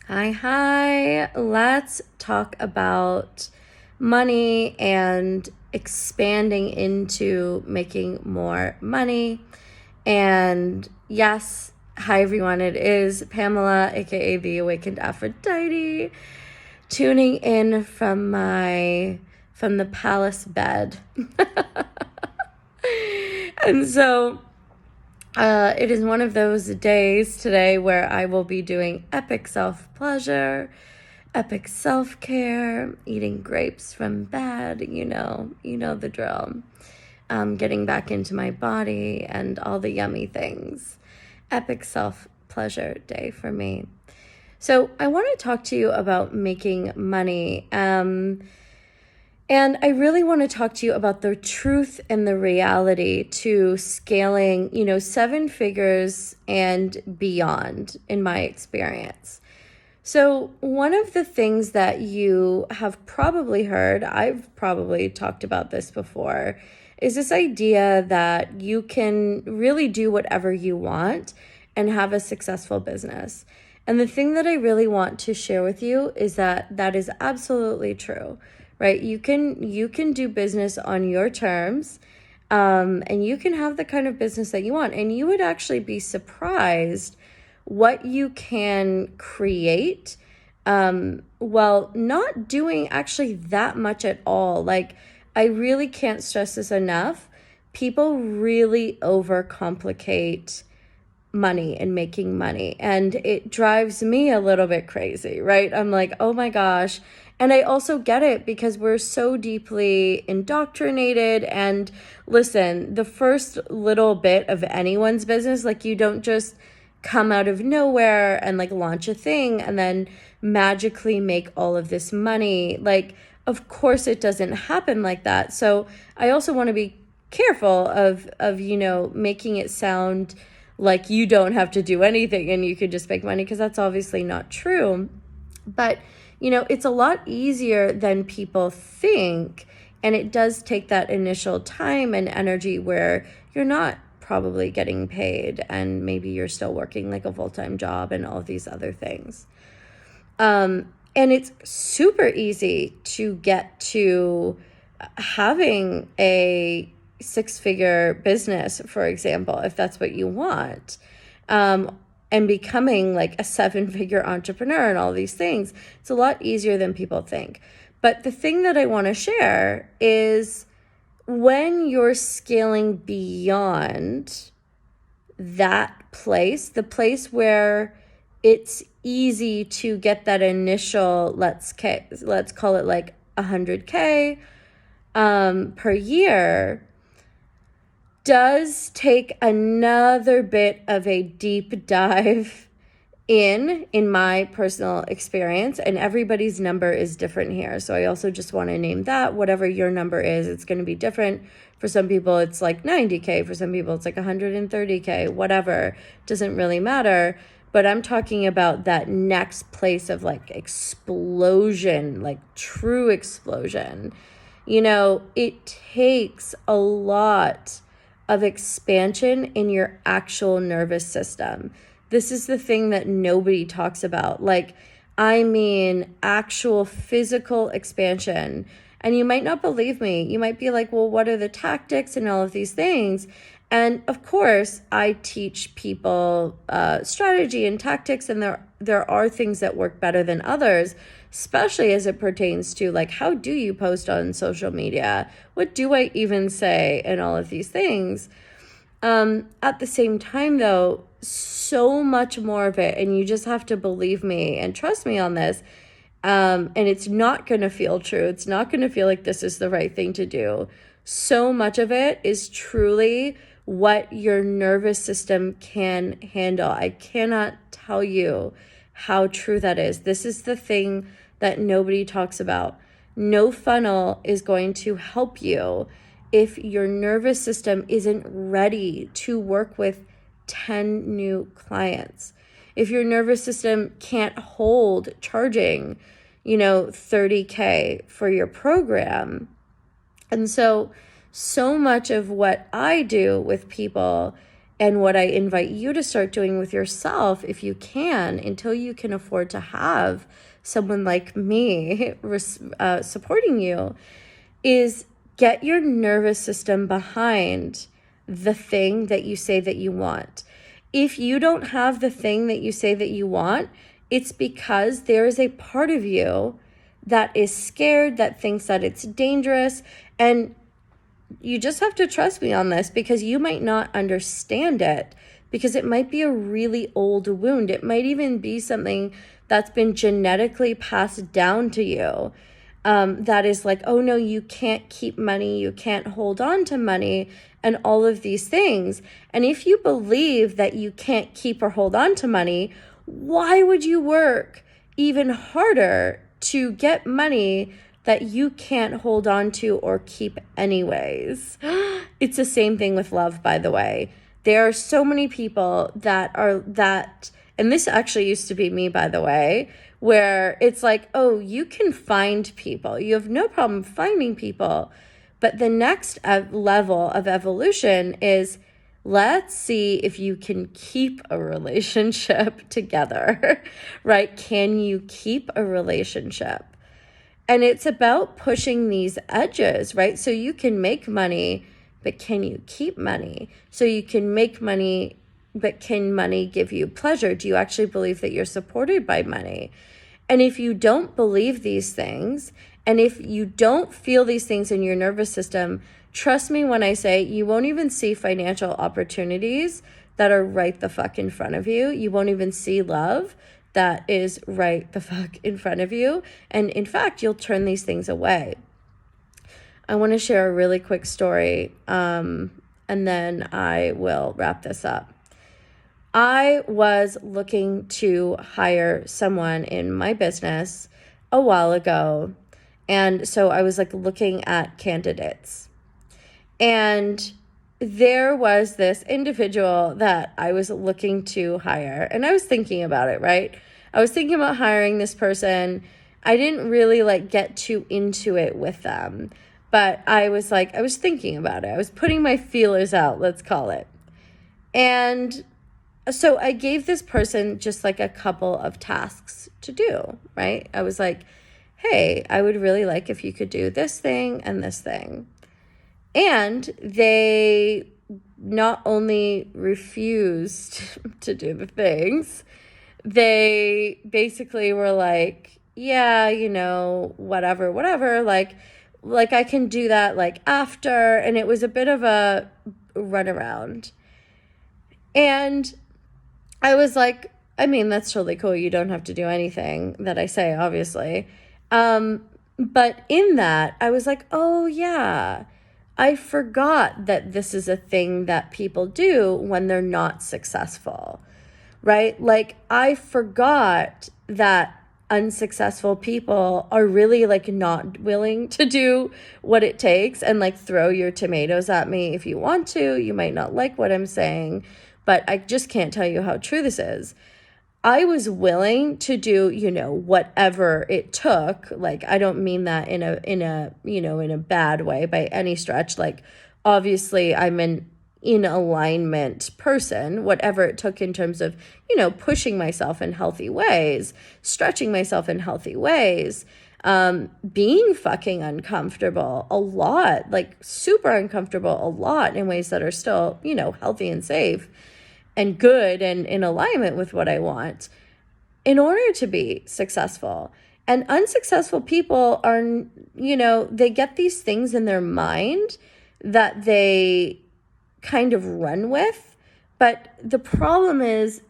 Hi. Let's talk about money and expanding into making more money. And yes, hi everyone. It is Pamela, aka the Awakened Aphrodite, tuning in from the palace bed. And so it is one of those days today where I will be doing epic self-pleasure, epic self-care, eating grapes from bed, you know the drill. Getting back into my body and all the yummy things. Epic self-pleasure day for me. So I want to talk to you about making money. And I really want to talk to you about the truth and the reality to scaling, 7 figures and beyond in my experience. So one of the things that you have probably heard, I've probably talked about this before, is this idea that you can really do whatever you want and have a successful business. And the thing that I really want to share with you is that that is absolutely true. Right? You can do business on your terms, and you can have the kind of business that you want. And you would actually be surprised what you can create while not doing actually that much at all. Like, I really can't stress this enough. People really overcomplicate money and making money, and it drives me a little bit crazy, right? I'm like, oh my gosh. And I also get it because we're so deeply indoctrinated. And listen, the first little bit of anyone's business, like, you don't just come out of nowhere and like launch a thing and then magically make all of this money. Like, of course it doesn't happen like that. So I also want to be careful of making it sound like you don't have to do anything and you could just make money, because that's obviously not true. But it's a lot easier than people think, and it does take that initial time and energy where you're not probably getting paid and maybe you're still working like a full-time job and all of these other things. And it's super easy to get to having a 6-figure business, for example, if that's what you want, and becoming like a 7-figure entrepreneur and all these things. It's a lot easier than people think. But the thing that I want to share is when you're scaling beyond that place, the place where it's easy to get that initial, let's call it like 100K per year, does take another bit of a deep dive in my personal experience, and everybody's number is different here. So I also just want to name that whatever your number is, it's going to be different. For some people, it's like 90K. For some people, it's like 130K, whatever. Doesn't really matter. But I'm talking about that next place of like explosion, like true explosion. It takes a lot of expansion in your actual nervous system. This is the thing that nobody talks about. Like, I mean, actual physical expansion. And you might not believe me. You might be like, well, what are the tactics and all of these things? And of course, I teach people strategy and tactics, and there are things that work better than others, especially as it pertains to like, how do you post on social media? What do I even say? And all of these things. At the same time, though, so much more of it, and you just have to believe me and trust me on this. And it's not going to feel true. It's not going to feel like this is the right thing to do. So much of it is truly what your nervous system can handle. I cannot tell you how true that is. This is the thing that nobody talks about. No funnel is going to help you if your nervous system isn't ready to work with 10 new clients. If your nervous system can't hold charging, 30K for your program. And so much of what I do with people And what I invite you to start doing with yourself, if you can, until you can afford to have someone like me supporting you, is get your nervous system behind the thing that you say that you want. If you don't have the thing that you say that you want, it's because there is a part of you that is scared, that thinks that it's dangerous. And you just have to trust me on this, because you might not understand it, because it might be a really old wound. It might even be something that's been genetically passed down to you. That is like, oh no, you can't keep money, you can't hold on to money, and all of these things. And if you believe that you can't keep or hold on to money, why would you work even harder to get money that you can't hold on to or keep anyways? It's the same thing with love, by the way. There are so many people that are that, and this actually used to be me, by the way, where it's like, oh, you can find people. You have no problem finding people. But the next level of evolution is, let's see if you can keep a relationship together, right? Can you keep a relationship? And it's about pushing these edges, right? So you can make money, but can you keep money? So you can make money, but can money give you pleasure? Do you actually believe that you're supported by money? And if you don't believe these things, and if you don't feel these things in your nervous system, trust me when I say you won't even see financial opportunities that are right the fuck in front of you. You won't even see love that is right the fuck in front of you. And in fact, you'll turn these things away. I want to share a really quick story, and then I will wrap this up. I was looking to hire someone in my business a while ago. And so I was like looking at candidates. And there was this individual that I was looking to hire. And I was thinking about it, right? I was thinking about hiring this person. I didn't really like get too into it with them. But I was thinking about it. I was putting my feelers out, let's call it. And so I gave this person just like a couple of tasks to do, right? I was like, hey, I would really like if you could do this thing and this thing. And they not only refused to do the things, they basically were like, yeah, whatever, like I can do that like after. And it was a bit of a runaround. And I was like, I mean, that's totally cool. You don't have to do anything that I say, obviously. But in that, I was like, oh yeah, I forgot that this is a thing that people do when they're not successful, right? Like I forgot that unsuccessful people are really like not willing to do what it takes, and like throw your tomatoes at me if you want to. You might not like what I'm saying, but I just can't tell you how true this is. I was willing to do, whatever it took. Like, I don't mean that in a bad way by any stretch. Like, obviously I'm an in alignment person, whatever it took in terms of, pushing myself in healthy ways, stretching myself in healthy ways, being fucking uncomfortable a lot, like super uncomfortable a lot in ways that are still, healthy and safe and good and in alignment with what I want in order to be successful. And unsuccessful people are, they get these things in their mind that they kind of run with. But the problem is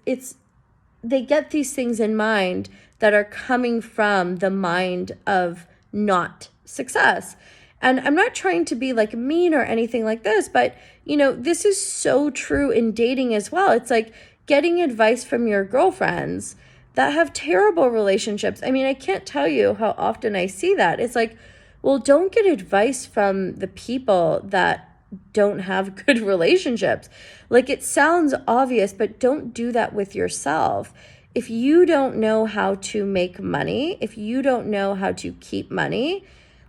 they get these things in mind that are coming from the mind of not success. And I'm not trying to be like mean or anything like this, but this is so true in dating as well. It's like getting advice from your girlfriends that have terrible relationships. I mean, I can't tell you how often I see that. It's like, well, don't get advice from the people that don't have good relationships. Like, it sounds obvious, but don't do that with yourself. If you don't know how to make money, if you don't know how to keep money,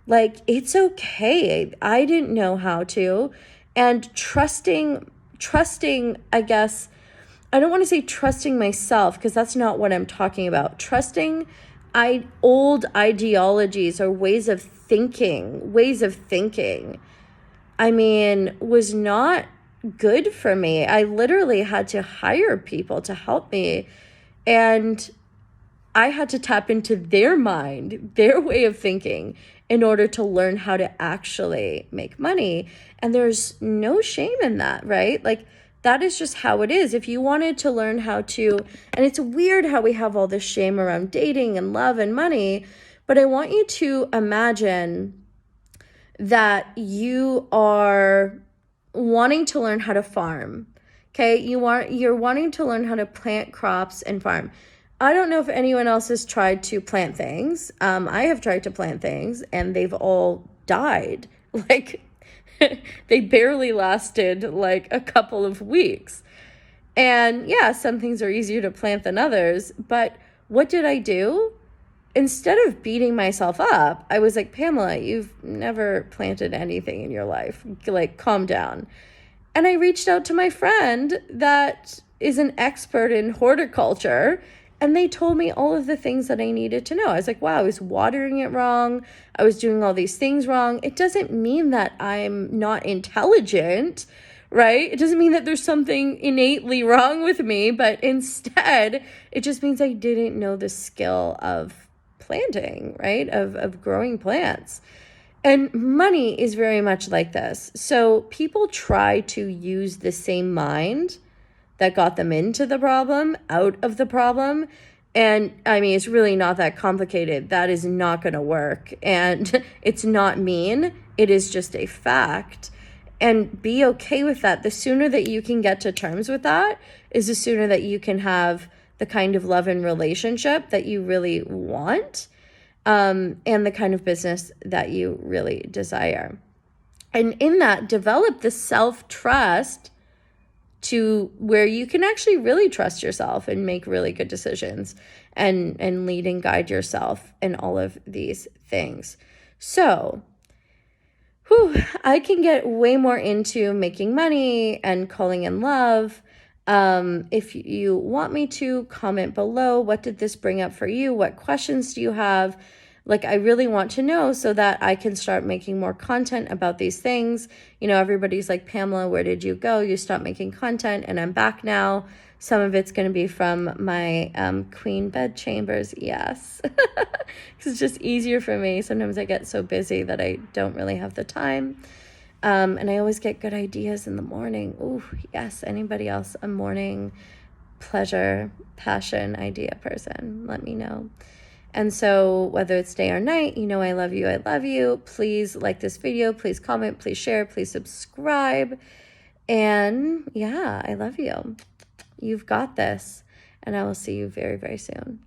like, it's okay. I didn't know how to. And trusting trusting, I guess, I don't want to say trusting myself, because that's not what I'm talking about. Trusting old ideologies or ways of thinking, I mean, was not good for me. I literally had to hire people to help me, and I had to tap into their mind, their way of thinking, in order to learn how to actually make money. And there's no shame in that, right? Like, that is just how it is. If you wanted to learn how to, and it's weird how we have all this shame around dating and love and money, but I want you to imagine that you are wanting to learn how to farm. Okay, you're wanting to learn how to plant crops and farm. I don't know if anyone else has tried to plant things. I have tried to plant things, and they've all died. Like, they barely lasted like a couple of weeks. And yeah, some things are easier to plant than others. But what did I do? Instead of beating myself up, I was like, Pamela, you've never planted anything in your life. Like, calm down. And I reached out to my friend that is an expert in horticulture, and they told me all of the things that I needed to know. I was like, wow, I was watering it wrong. I was doing all these things wrong. It doesn't mean that I'm not intelligent, right? It doesn't mean that there's something innately wrong with me, but instead, it just means I didn't know the skill of planting, right? Of growing plants. And money is very much like this. So people try to use the same mind that got them into the problem out of the problem. And I mean, it's really not that complicated. That is not going to work. And it's not mean. It is just a fact. And be okay with that. The sooner that you can get to terms with that is the sooner that you can have the kind of love and relationship that you really want, and the kind of business that you really desire. And in that, develop the self-trust to where you can actually really trust yourself and make really good decisions and lead and guide yourself in all of these things. So, I can get way more into making money and calling in love. If you want me to, comment below. What did this bring up for you? What questions do you have? Like, I really want to know so that I can start making more content about these things. You know, everybody's like, Pamela, where did you go? You stopped making content, and I'm back now. Some of it's going to be from my queen bed chambers. Yes. Because it's just easier for me. Sometimes I get so busy that I don't really have the time. And I always get good ideas in the morning. Ooh, yes. Anybody else a morning pleasure, passion, idea person? Let me know. And so whether it's day or night, you know, I love you. I love you. Please like this video. Please comment. Please share. Please subscribe. And yeah, I love you. You've got this. And I will see you very, very soon.